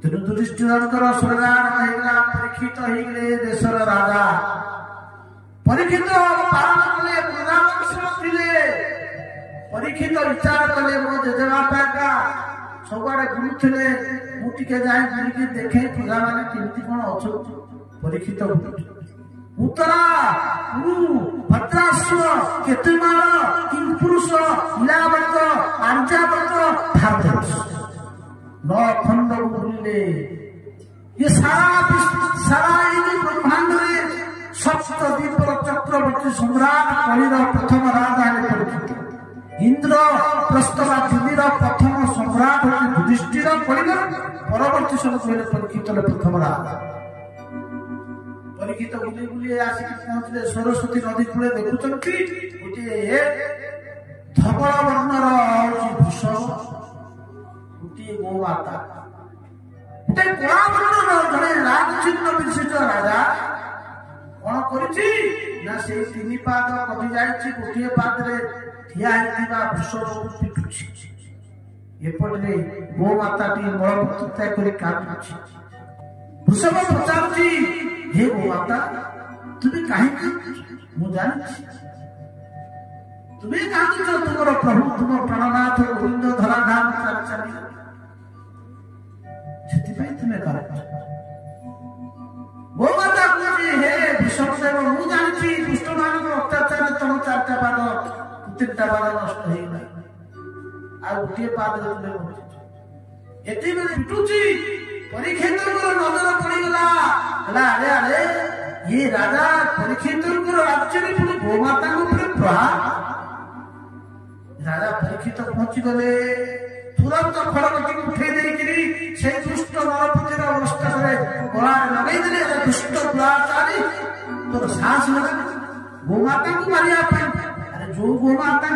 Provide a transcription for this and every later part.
तेणु युधिष्ठिरंकर स्वर्गान होइगला परीक्षित होइगले देशर राजा परीक्षित पालन कले प्रजावंश थिले परीक्षित विचार कले मो जेजेबापा का सबआडे बुलुथिले मु टिके जाई बुलिके देखे प्रजा माने केमती कोन अछ परीक्षित उत्तरा गुरु भद्राश्व केतुमाल किंपुरुष इलावत आर्जावत भारत नौ खंड बुलिले ये सारा ये ब्रह्मांड में सप्तद्वीप चक्रवर्ती सम्राट कलिर प्रथम राजा परीक्षित इंद्र प्रस्तवा दिल्लीर प्रथम सम्राट युधिष्ठिर कलिर परवर्ती सब कहले परीक्षित प्रथम राजा परीक्षित बुली बुली आसिक पहुंचले सरस्वती नदी कूले देखुचंती गोटे धवल वर्णर वृषभ गोटे गोमाता गोटे कला वर्णर जड़े राजचिह्न विशिष्ट राजा कौन करिछि ना से तीन पाद कटि जाइछि गोटे पादरे ठिया हेतिबा वृषभ पिटुछि एपटले गोमाताटी मलमूत्र करि काटुछि वृषभ पचारुछि हे गोमाता तुम्हें कहीं मु जानी तुम्हें कांदुछ तुमर प्रभु तुम प्राणनाथ गोविंद धराधाम चली तुम्हें गोमाता कहछि हे विषमदेव मु जानी दुष्ट मान अत्याचार तुम चारटा पाद तीनटा पाद नष्ट हो गला आ गोटे पाद तुम्हें एति बेले पिटुछि परीक्षित नजर पड़गला अरे अरे ये राजा परीक्षित राज्य में गोमाता प्रहार राजा परीक्षित पहुंची गले तुरंत खड़गटी उठे से दुष्ट नरपतिर अवस्था गला लगे दुष्ट दुराचारी तोर साहस लगे गोमाता को मारिया अरे जो गोमाता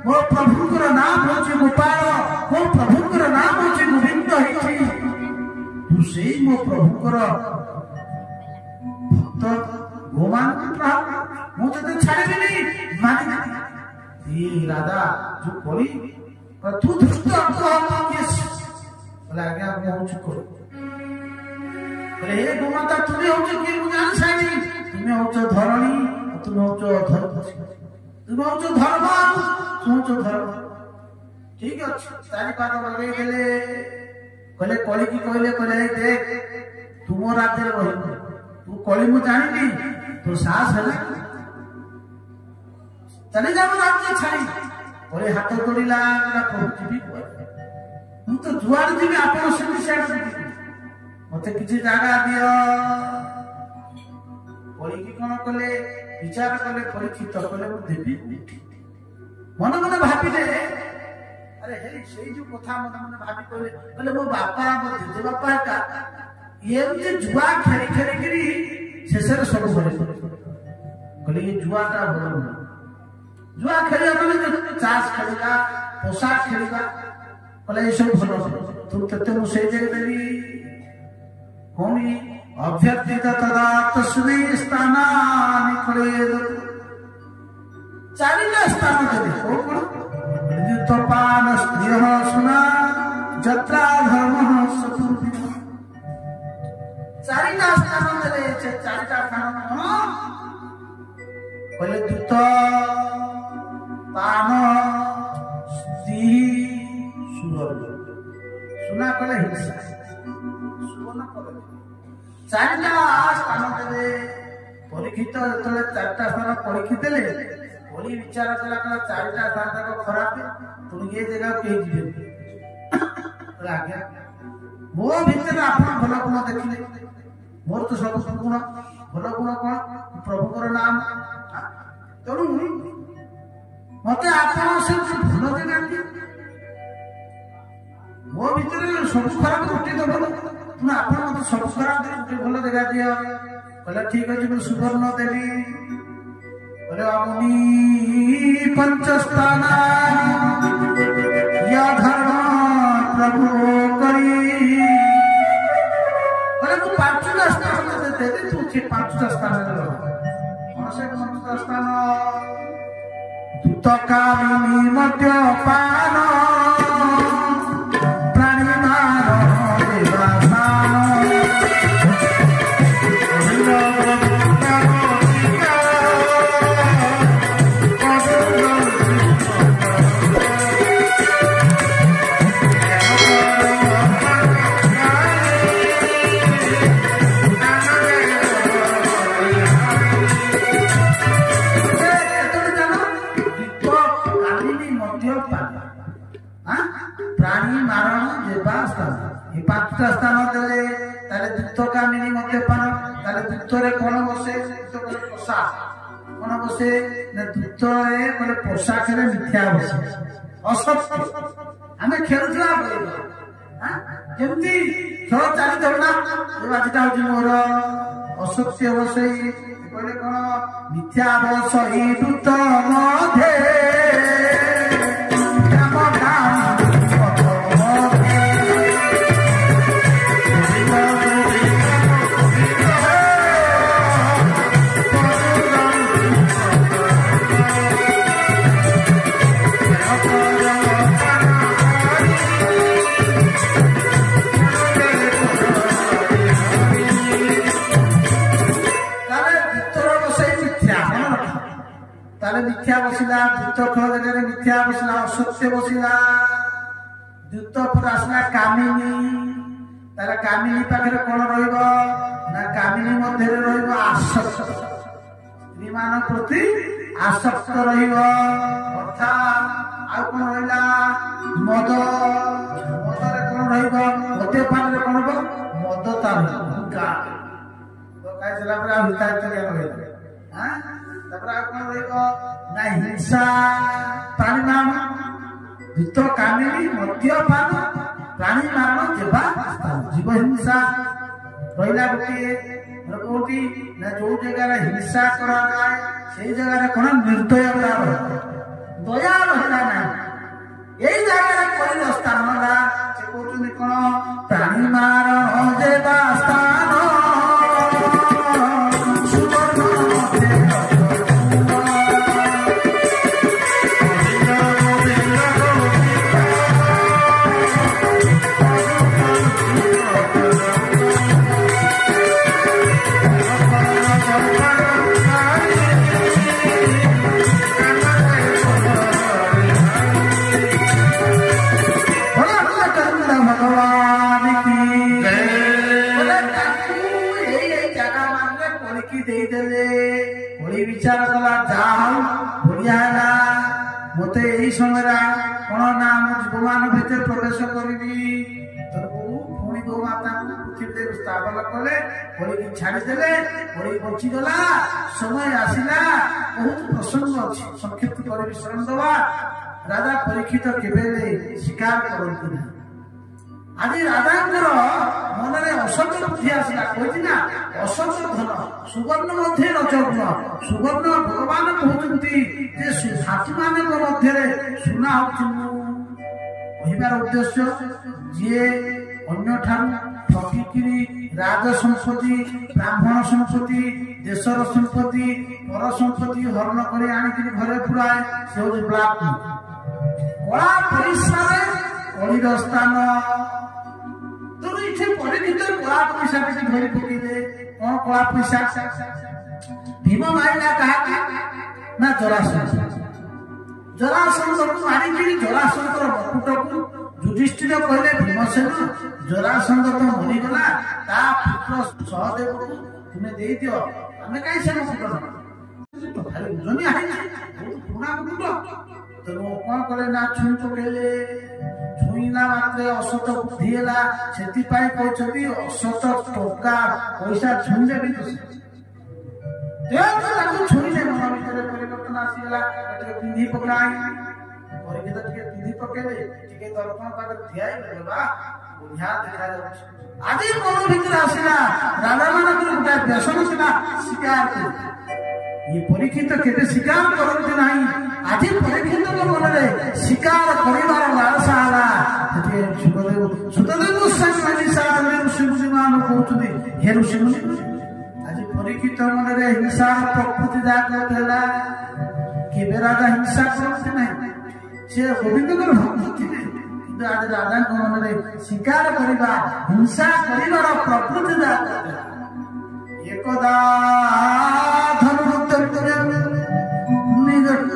मो प्रभुंर नाम हूँ गोपाल मो प्रभुंर नाम हूँ गोविंद तू से मो प्रभुंर भक्त गोमान मु तो छाड़बी मानी राजा जो करी तू दुष्ट आज्ञा हे गोमाता तुम्हें हूँ कि जान सारी तुम्हें हूँ धरणी तुम्हें हूँ तुम्हें हूँ धर्म तुम हूँ धर्म ठीक अच्छे चारि पाद लगे कहले कली की कहले देख तुम राज्य रही तू कली मु जानी तो साहस है चले जा राज्य छाड़ी बोले हाथ तोड़ला प्रभु जी मु तो जुआड़ जी आप मत किसी जगह दियो कली की कौन कले विचार कले परीक्षित कले देवी मन मन भाविले अरे हे से जो कथा मन मन भाभी कहले मो बापा मो जेजे बापा का ये जुआ खेली खेली करी शेषर सब कहले ये जुआटा भल जुआ खेलिया माने चाष खेलिया पोशाक खेलिया कहले ये सब भल तुम तते मु से जगह देवी होमी अभ्यर्थित तदा तस्मै स्थानानि कलेद चारिटा स्थान देवी युद्धपान स्त्रिय सुना जत्रा धर्म सतुर्भिन्न चारिटा स्थान देले चारिटा स्थान कहले दूत पान स्त्री सुर सुना कहले हिंसा सुवर्ण कहले चारिटा स्थान देले परीक्षित जेतले चारिटा स्थान परीक्षित देले बोली विचार कला चारिटा स्थान तक खराब तुम ये जगह कहीं जीवे आज्ञा मो भीतर आप भल गुण देखिले मोर तो सब गुण भल गुण कौन प्रभुकर नाम तेणु मत आप भल देना मो भीतर सब खराब गोटे तो भल तुम आप मत सब खराब गोटे भल देखा दिया कहला ठीक अच्छे मैं सुवर्ण देवी अमुनि पंचस्थाना या धर्म प्रभु करी तू पांचटा स्थान दे तू पांचटा स्थान स्थान दूत कामिनी मद्यपान प्राणी मार ପାଞ୍ଚଟା ସ୍ଥାନ ଦେଲେ ତାହେଲେ ଦୁଃଖକାମିନୀ ମଦ୍ୟପାନ, ତାହେଲେ ଦୁଃଖରେ କଣ ବସେ? ପୋଷା କଣ ବସେ ନା ଦୁଃଖରେ ମାନେ ପୋଷାକରେ ମିଥ୍ୟା ବସେ, ଅସତ୍ୟ। ଆମେ ଖେଳୁଥିବା ଯେମିତି ଖେଳ ଚାଲିଥାଉ ନା, ଆଜିଟା ହଉଛି ମୋର ଅସତ୍ୟ ବସେଇ କହିଲେ କଣ ମିଥ୍ୟା ବସଇ ଦୁଃଖ ମଧ୍ୟରେ মিথ্যা বসিলা, দ্রুত খেল জায়গায় মিথ্যা বসিলা, অসত্য বসিলা। দ্রুত পরে আসলা কামিনী, তাহলে কামিনী পাখে কোন রহব না কামিনী মধ্যে রহব আসক্ত, স্ত্রী মান প্রতি আসক্ত রহব। অর্থাৎ আর কোন রহিলা মদ, মদরে কোন রহব মদ্যপাନରେ কোন হব মদ তার খাইসারা পরে আর ভিতরে চলে রহব। হ্যাঁ, তারপরে আর কোন রহিব না হিংসা, প্রাণী মান ভূত কামিনী মদ্যপাନ ପ୍ରାଣୀ ମାରଣ ଦେବା ଜୀବ ହିଂସା ରହିଲା ଗୋଟିଏ। କୋଉଠି ନା ଯୋଉ ଜାଗାରେ ହିଂସା କରାଯାଏ ସେଇ ଜାଗାରେ କଣ ନିର୍ଦ୍ଦୟତା ରହିବ, ଦୟା ରହିଲା ନାହିଁ। ଏଇ ଜାଗାରେ କହିଲ ସ୍ଥାନ ହେଲା, ସେ କହୁଛନ୍ତି କଣ ପ୍ରାଣୀ ମାରଣ ଦେବା ସ୍ଥାନ विचार कला जाऊ बढ़िया है मत यही समय कौन ना जीव मान भर प्रवेश करी पुणी गो माता पृथ्वी स्थापन कले बड़ी छाड़ीदे बड़ी बचीगला समय आसला। बहुत प्रसंग अच्छी संक्षिप्त कर विश्राम दवा। राजा परीक्षित केवे स्वीकार करती ना। आज राजा मनरे असत बुद्धि आसला कही ना असत धन सुवर्ण मध्य रजगुण सुवर्ण भगवान कहते साथी मान मध्य सुना कहबार उद्देश्य जी अन्य ठगिकी राज संपत्ति ब्राह्मण संपत्ति देशर संपत्ति पर संपत्ति हरण कर घरे पुराए से हूँ ब्लाक कला परिश्रम कलिर स्थान परीक्षित कला पैसा किसी धरी पकड़े कौन कला पैसा भीम मारिला क्या ना जरासंध जरासंध को मारिकी जरासंधर मकुट को युधिष्ठिर कहले भीमसेन जरासंध तो मरीगला ता पुत्र सहदेव को तुम्हें दे दियो आमे कहीं से मकुट भारी बुझनी है पुना मकुट तेणु कौन कले ना छुई पकड़े छुईला मात्रे असत बुद्धि है से कहते असत टका पैसा छुईले भी छुईले मन भर परिवर्तन आसीगला पिंधि पकाई परीक्षित पिंधि पकेले दर्पण पाखे ठिया बढ़िया देखा आज मन भर आसला राजा मान गोटे व्यसन था शिकार ये परीक्षित केते शिकार करते ना। आज परीक्षित मन में शिकार कर लालसा सुखदेव सुखदेव ऋषि मान कहते हे ऋषि मुनि आज परीक्षित मन में हिंसा प्रकृति जागृत है केवे राजा हिंसा करते ना से गोविंद भक्त थे कि आज राजा मन में शिकार करवा हिंसा कर प्रकृति जागृत है। एकदा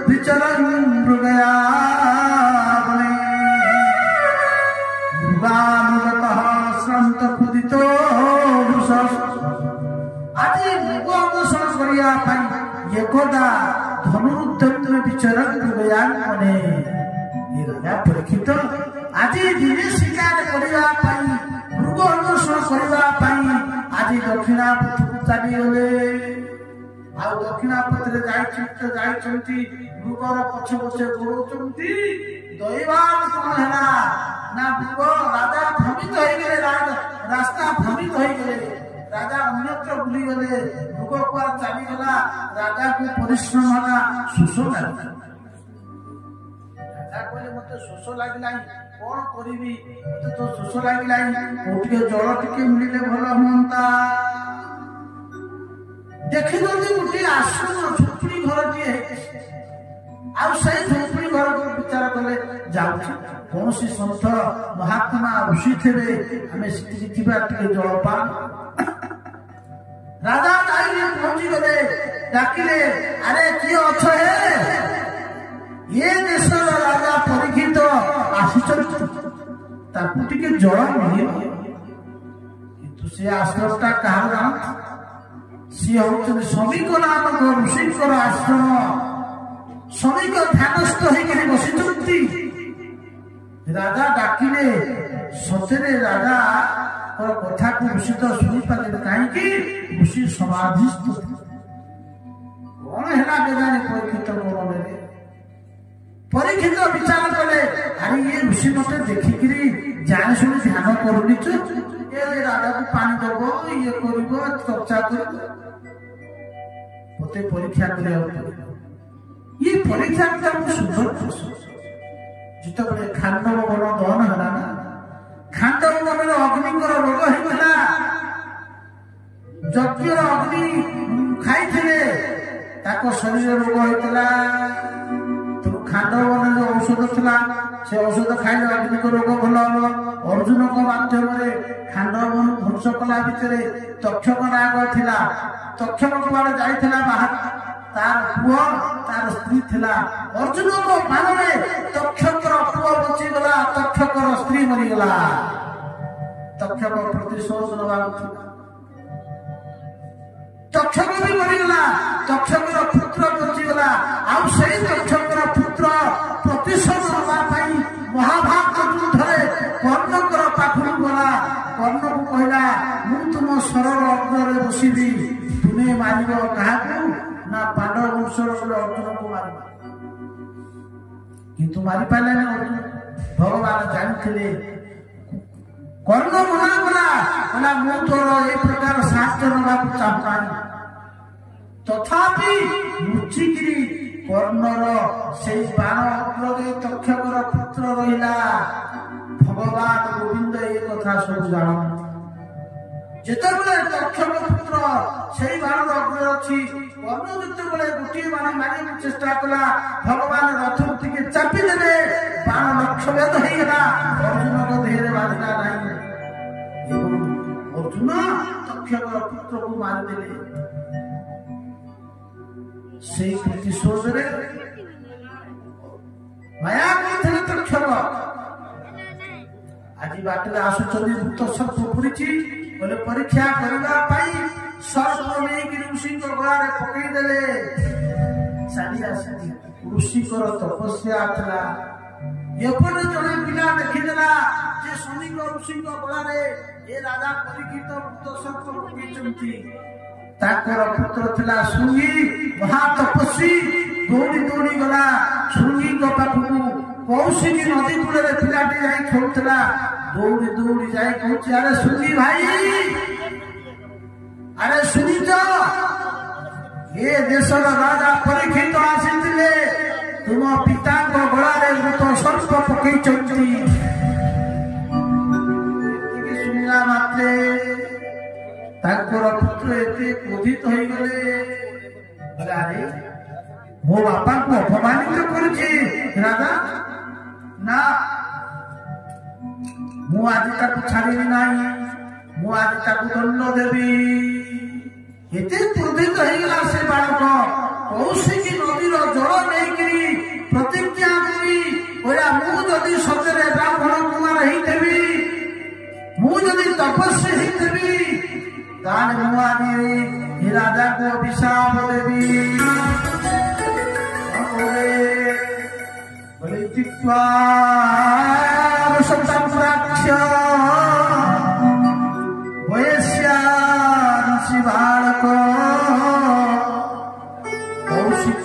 विचरण मृगया श्रांत खुदित आज मृग अन्वेषण करने एकदा धनुरुद्र विचरण मृगया राजा परीक्षित आज दिने शिकार करने କରିବା ପାଇଁ ଆଜି ଦକ୍ଷିଣାପଥକୁ ଚାଲିଗଲେ। ଆଉ ଦକ୍ଷିଣାପଥରେ ଯାଇଛନ୍ତି ମୃଗର ପଛେ ପଛେ ଗୋଡ଼ଉଛନ୍ତି। ଦୈବାଦ କଣ ହେଲା ନା ମୃଗ ରାଜା ଭ୍ରମିତ ହେଇଗଲେ, ରାସ୍ତା ଭ୍ରମିତ ହେଇଗଲେ, ରାଜା ଅନ୍ୟତ୍ର ବୁଲିଗଲେ, ମୃଗ କୁଆଡେ ଚାଲିଗଲା। ରାଜାକୁ ପରିଶ୍ରମ ହେଲା, ଶୋଷ ଲାଗିଲା। ରାଜା କହିଲେ ମତେ ଶୋଷ ଲାଗିଲାଣି, କଣ କରିବି, ମତେ ତ ଶୋଷ ଲାଗିଲାଣି, କୋଉଠି ଜଳ ଟିକେ ମିଳିଲେ ଭଲ ହୁଅନ୍ତା। ଦେଖିଛନ୍ତି ଗୋଟିଏ ଆଶ୍ରମ ଝୁପଡ଼ି ଘରଟିଏ ହେଇଛି। ଆଉ ସେଇ ଝୁପଡ଼ି ଘରକୁ ବିଚାର କଲେ ଯାଉଛି କୌଣସି ସନ୍ଥ ମହାତ୍ମା ଋଷି ଥିବେ, ଆମେ ସେଠିକି ଯିବା, ଟିକେ ଜଳପାନ। ରାଜା ଯାଇକି ପହଞ୍ଚିଗଲେ, ଡାକିଲେ, ଆରେ କିଏ ଅଛ ହେ? ଏ ଦେଶର ରାଜା ପରୀକ୍ଷିତ ଆସିଛନ୍ତି, ତାକୁ ଟିକେ ଜଳ ମିଳିବ। କିନ୍ତୁ ସେ ଆଶ୍ରମଟା କାହାର ଜାଣନ୍ତି? ସିଏ ହଉଛନ୍ତି ଶ୍ରମିକ ନାମକ ଋଷିଙ୍କର ଆଶ୍ରମ। ଶ୍ରମିକ ଧ୍ୟାନସ୍ଥ ହେଇକରି ବସିଛନ୍ତି। ରାଜା ଡାକିଲେ, ସତରେ ରାଜାଙ୍କର କଥାକୁ ଋଷି ତ ଶୁଣିପାରିଲେ, କାହିଁକି? ଋଷି ସମାଧିସ୍ଥ। କଣ ହେଲା କେଜାଣି ପରୀକ୍ଷିତଙ୍କ ମନରେ? ପରୀକ୍ଷିତ ବିଚାର କଲେ, ଆରେ ଇଏ ଋଷି ମତେ ଦେଖିକିରି ଜାଣି ଶୁଣି ଧ୍ୟାନ କରୁନି, ଏ ରାଜାକୁ ପାଣି ଦବ, ଇଏ କରିବ, ଚର୍ଚ୍ଚା କରିବ, ମତେ ପରୀକ୍ଷା କରିବାକୁ ପଡିବ। ଇଏ ପରୀକ୍ଷା ମୁଁ ସୁନ୍ଦର ଯେତେବେଳେ ଖାଣ୍ଡବ ବନ ଦହନ ହେଲା ନା, ଖାଣ୍ଡବ ବନରେ ଅଗ୍ନିଙ୍କର ରୋଗ ହେଇଥିଲା। ଯଜ୍ଞର ଅଗ୍ନି ଖାଇଥିଲେ, ତାଙ୍କ ଶରୀରରେ ରୋଗ ହେଇଥିଲା। ଖାଣ୍ଡବ ବନରେ ଯୋଉ ଔଷଧ ଥିଲା, ସେ ଔଷଧ ଖାଇଲେ ଅଗ୍ନିଙ୍କ ରୋଗ ଭଲ ହବ। ଅର୍ଜୁନଙ୍କ ମାଧ୍ୟମରେ ଖାଣ୍ଡବ ବନ ଧ୍ୱଂସ କଲା ଭିତରେ ତକ୍ଷକ ନାଗ ଥିଲା। ତକ୍ଷକ କୁଆଡେ ଯାଇଥିଲା ବାହାରେ, ତାର ପୁଅ ତାର ସ୍ତ୍ରୀ ଥିଲା। ଅର୍ଜୁନଙ୍କ ବାଣରେ ତକ୍ଷକର ପୁଅ ବଞ୍ଚିଗଲା, ତକ୍ଷକର ସ୍ତ୍ରୀ ମରିଗଲା। ତକ୍ଷକ ପ୍ରତିଶୋଧ ନେବାକୁ ଥିଲା, ତକ୍ଷକ ବି ମରିଗଲା, ତକ୍ଷକର ପୁତ୍ର ବଞ୍ଚିଗଲା। ଆଉ ସେଇ ତକ୍ଷକର ପୁତ୍ର ପ୍ରତିଶୋଧ ନେବା ପାଇଁ ମହାଭାରତ ଯୁଦ୍ଧରେ କର୍ଣ୍ଣଙ୍କର ପାଖକୁ ଗଲା। କର୍ଣ୍ଣକୁ କହିଲା, ମୁଁ ତୁମ ଶରର ଅଗ୍ରରେ ବସିବି, ତୁମେ ମାରିବ କାହାକୁ? ନା ପାଣ୍ଡବ ବଂଶର ଅର୍ଜୁନକୁ ମାରିବ। କିନ୍ତୁ ମାରିପାରିଲେନି ଅର୍ଜୁନ। ଭଗବାନ ଜାଣିଥିଲେ। କର୍ଣ୍ଣ ମନା କଲା, କହିଲା ମୁଁ ତୋର ଏ ପ୍ରକାର ସାହାଯ୍ୟ ନେବାକୁ ଚାହୁଁନାହିଁ। ତଥାପି ଲୁଚିକିରି କର୍ଣ୍ଣର ସେଇ ବାଣ ଅଗ୍ରରେ ତକ୍ଷକର ପୁତ୍ର ରହିଲା। ଭଗବାନ ଗୋବିନ୍ଦ ଏ କଥା ସବୁ ଜାଣନ୍ତି। ଯେତେବେଳେ ତକ୍ଷକ ପୁତ୍ର ସେଇ ବାଣର ଅଗ୍ରରେ ଅଛି, କର୍ଣ୍ଣ ଯେତେବେଳେ ଗୋଟିଏ ବାଣ ମାରିବାକୁ ଚେଷ୍ଟା କଲା, ଭଗବାନ ରଥକୁ ଟିକେ ଚାପିଦେଲେ, ବାଣ ଲକ୍ଷ୍ୟଭେଦ ହେଇଗଲା, ଅର୍ଜୁନଙ୍କ ଦେହରେ ବାଜିଲା ନାହିଁ। ଏବଂ ଅର୍ଜୁନ ତକ୍ଷକର ପୁତ୍ରକୁ ମାରିଦେଲେ। ସେଇ ପ୍ରତିଶୋଧରେ ମାୟା କରିଥିଲେ ତକ୍ଷକ। ଆଜି ବାଟରେ ଆସୁଛନ୍ତି, ଭୂତ ସର୍ପ ପୁରିଛି, କହିଲେ ପରୀକ୍ଷା କରିବା ପାଇଁ ସର୍ପ ନେଇକି ଋଷିଙ୍କ ଗଳାରେ ପକେଇଦେଲେ। ଚାଲି ଆସିଲି, ଋଷିଙ୍କର ତପସ୍ୟା ଥିଲା। ଏପଟେ ଜଣେ ପିଲା ଦେଖିଦେଲା ଯେ ଶ୍ରମିକ ଋଷିଙ୍କ ଗଳାରେ ଏ ରାଜା ପରୀକ୍ଷିତ ଭୂତ ସର୍ପ ପକେଇଛନ୍ତି। ତାଙ୍କର ପୁତ୍ର ଥିଲା ଶୃଙ୍ଗି, ମହାତପସ୍ୱୀ। ଦୌଡ଼ି ଦୌଡ଼ି ଗଲା ଶୃଙ୍ଗିଙ୍କ ପାଖକୁ। କୌଶିକୀ ନଦୀ କୂଳରେ ପିଲାଟି ଯାଇ ଖେଳୁଥିଲା। ଦୌଡ଼ି ଦୌଡ଼ି ଯାଇ କହୁଛି, ଆରେ ଶୃଙ୍ଗି ଭାଇ, ଆରେ ଶୁଣିଛ, ଏ ଦେଶର ରାଜା ପରୀକ୍ଷିତ ଆସିଥିଲେ, ତୁମ ପିତାଙ୍କ ଗଳାରେ ମୃତ ସର୍ପ ପକେଇଛନ୍ତି। ଶୁଣିଲା ମାତ୍ରେ ତାଙ୍କର ପୁତ୍ର ଏତେ କ୍ରୋଧିତ ହେଇଗଲେ, ଆରେ ମୋ ବାପାଙ୍କୁ ଅପମାନିତ କରୁଛି ରାଜା, ନା ମୁଁ ଆଜି ତାକୁ ଛାଡ଼ିବି ନାହିଁ, ମୁଁ ଆଜି ତାକୁ ଦଣ୍ଡ ଦେବି। ଏତେ କ୍ରୋଧିତ ହେଇଗଲା ସେ ବାଳକ। କୌଶିକୀ ନଦୀର ଜଳ ନେଇକିରି ପ୍ରତିଜ୍ଞା କରି କହିଲା, ମୁଁ ଯଦି ସତରେ ବ୍ରାହ୍ମଣ କୁମାର ହେଇଥିବି, ମୁଁ ଯଦି ତପସ୍ୱୀ ହେଇଥିବି, ତାହେଲେ ମୁଁ ଆଜି ରାଜାକୁ ଅଭିଶାପ ଦେବି।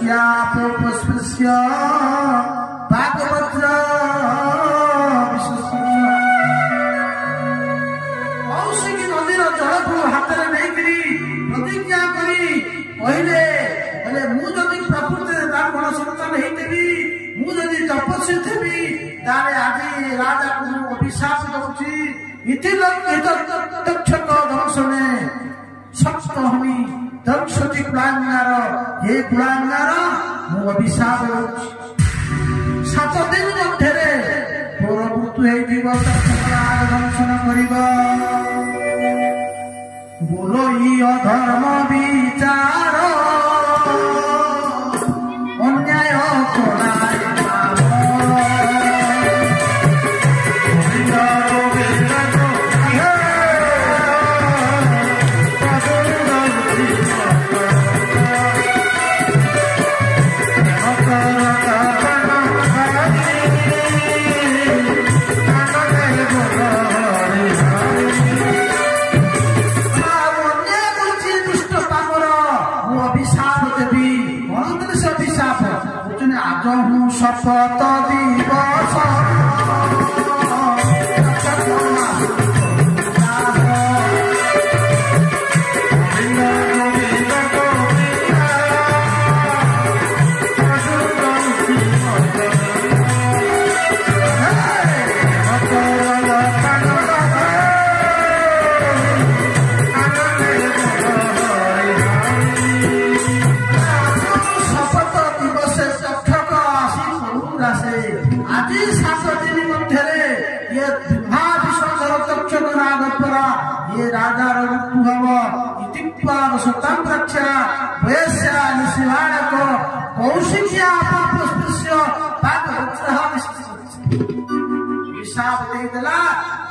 पुष्पस्य भागवत्र कौशिकी नदीर जल को हाथ में नहीं प्रतिज्ञा करी कहले मुझे प्रकृति ब्राह्मण सन्तान होती मुझे तपस्वी थी ताले आज राजा को अभिशाप दूची तक्षक दर्शने सप्तमी दक्षति कुलांगार हे कुलांगार मु अभिशाप दूची 7 दिन मध्य तोर मृत्यु दर्शन कर बोलो अधर्म विचार अन्याय शपथ दिवस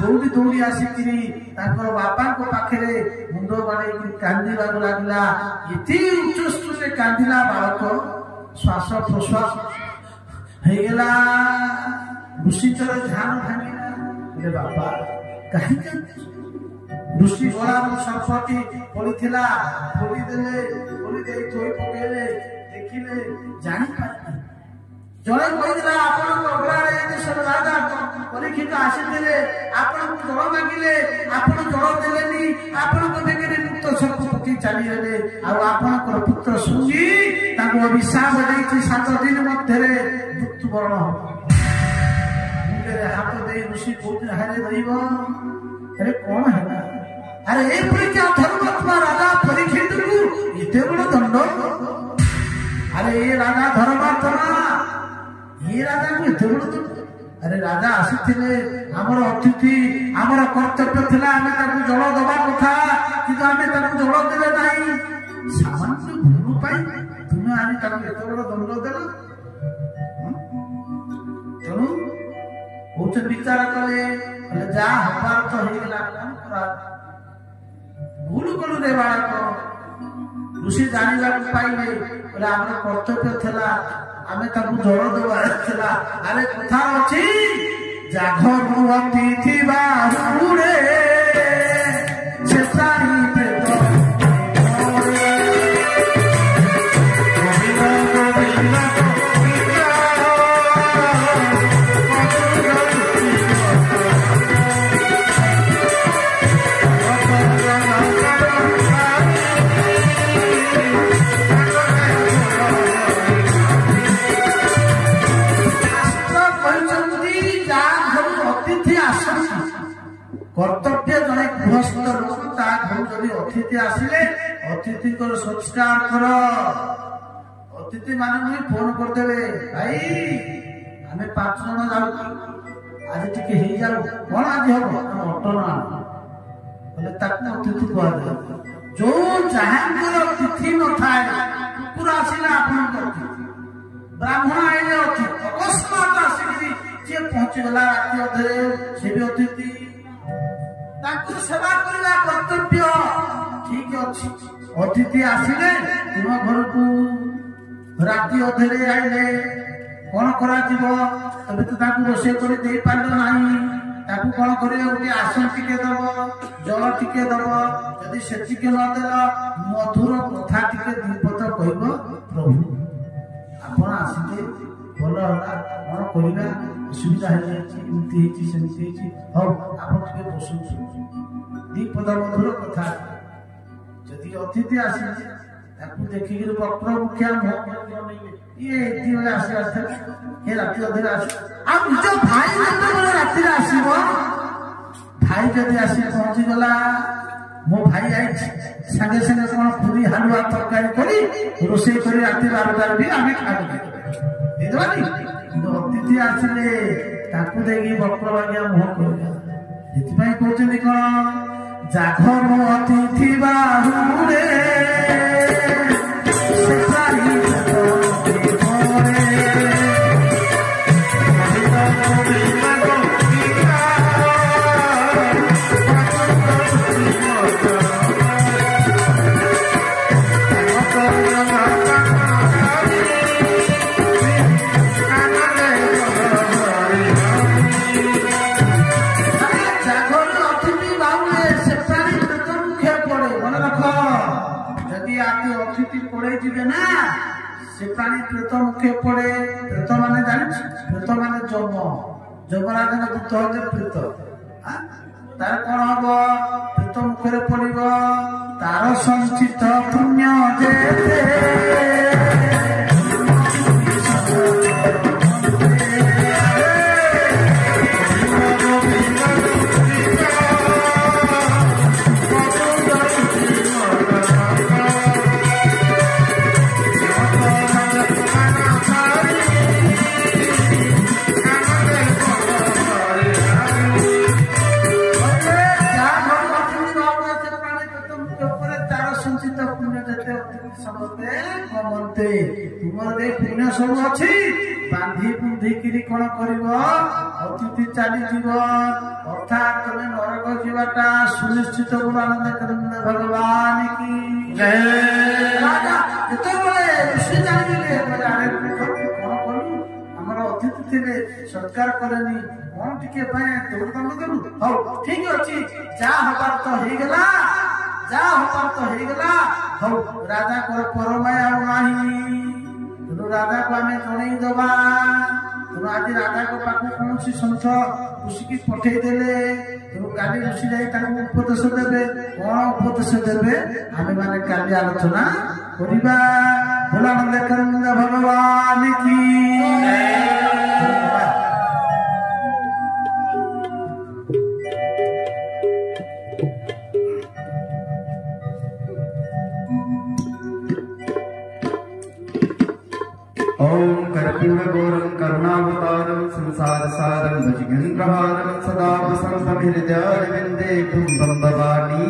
दौड़ी दौड़ी आसिकी बापा पाखे मुंड बाड़े कांदीबा लगला ये उच्च स्तूरे कांदिला बालक श्वास प्रश्वास होगला ऋषिचर ध्यान भांगिला बापा कहीं ऋषि गला सर्पटी पड़ा खोलीदे खोलीदे थोई पकड़े देखिले जापारे जड़े कहला राजा परीक्षित आसीले आपण जल मागिले आपण जल देलेनी आपण मुक्त सर्प पकी चलीगले आपणकर पुत्र शुंगी अभिशाप देती 7 दिन मध्य मृत्युवरण मुंडे हाथ दे ऋषि कहते हरे दैव अरे कौन है अरे ये धर्मात्मा राजा परीक्षित को एते बड़ दंड अरे ये राजा धर्मात्मा ये राजा को एते बड़ दंड अरे राजा आसीथिले हमर अतिथि हमर कर्तव्य थिला हमें ताकू जल दबा कथा किंतु हमें ताकू जल देले नाही सामान्य भूल पाई तुमे आनी ताकू एते बड़ दंड देला तेणु बहुत विचार कले जा हबार तो हो गला कौन करा भूल कलु रे बालक ऋषि जानिबा पाइले बोले हमर कर्तव्य थिला आमे ताकू जल देवा थिला अरे कथा अछि जाघरु अतिथि बाहुरे से सारी पेट कर्तव्य जड़े गृहस्थ लोक घर जदि अतिथि आसिले अतिथि संस्कार कर अतिथि मान फोन करदे भाई आम 5 जन जाऊ आज टी जाऊ कौन आज हम मटन बोले अतिथि कह जो जहां तिथि न थाए कुकुर आसिला ब्राह्मण आईले अतिथि अकस्मात आसिकी जी पहुंचीगला राति अधे से भी अतिथि सेवा करवा कर्तव्य ठीक अच्छी अतिथि आसिले तुम घर को राति अधे आईले कौन करा तबे तो रोषे कर कौन कर गोटे आसन टिके दब जल टिके दब जदि से नदेल मधुर कथा टिके 2 पद कह प्रभु ଆପଣ ଆସିଲେ ଭଲ ହେଲା, କଣ କରିବା, ଅସୁବିଧା ହେଇଯାଇଛି, ଏମିତି ହେଇଛି ସେମିତି ହେଇଛି, ହଉ ଆପଣ ଟିକେ ବସନ୍ତୁ, ଦି ପଦ ମଧୁର କଥା। ଯଦି ଅତିଥି ଆସିଲେ ତାକୁ ଦେଖିକିରି ବକ୍ର ମୁଖିଆ ଇଏ ଏତିକି ଆସିଲା, ଏ ରାତି ଅଧରେ ଆସିବ। ଆଉ ନିଜ ଭାଇ ଯେତେବେଳେ ରାତିରେ ଆସିବ, ଭାଇ ଯଦି ଆସି ପହଞ୍ଚିଗଲା, ମୋ ଭାଇ ଯାଇଛି, ସାଙ୍ଗେ ସାଙ୍ଗେ କଣ ପୁରୀ ହାଲୁଆ ତରକାରୀ କରି ରୋଷେଇ କରି ରାତି 12ଟାରେ ବି ଆମେ ଖାଇବୁ, ଦେଇଦେବାନି। କିନ୍ତୁ ଅତିଥି ଆସିଲେ ତାକୁ ଦେଇକି ବକ୍ର ବାଗିଆ ମୁହଁ କରିବା। ସେଥିପାଇଁ କହୁଛନ୍ତି କଣ, ଜାଘ ମୋ ଅତିଥି ବାହୁରେ से प्राणी प्रेत मुखे पड़े। प्रेत माने जान, प्रेत माने जम, जमराज दूत होते प्रेत। तार कौन हम प्रेत मुखे पड़ब, तार संचित पुण्य जेते पुण्य सब अच्छी बांधी बुंधी किरी कौन कर अतिथि चली जीव अर्थात तुम नरक जीवाटा सुनिश्चित आनंद भगवान की जय। ऋषि जाने कौन कलु आमर अतिथि थे सरकार करेनि कौन टिके दौड़ कलु हौ ठीक अच्छी जा हबार तो होगला जा हबार तो होगला हौ राजा को परमाया राजा को आम जन दबा तेणु आज राजा को पाक कौन संत ऋषि पठेदेले तेणु काली ऋषि जाई उपदेश देवे कौन उपदेश देवे आम मैंने काली आलोचना करिबा। भोलानंद भगवान की ओम कर्पूरगौरं करुणावतारं संसारसारं भजगेन्द्रहारं सदा वसन्तं हृदयारविन्दे कुम्भं भवानी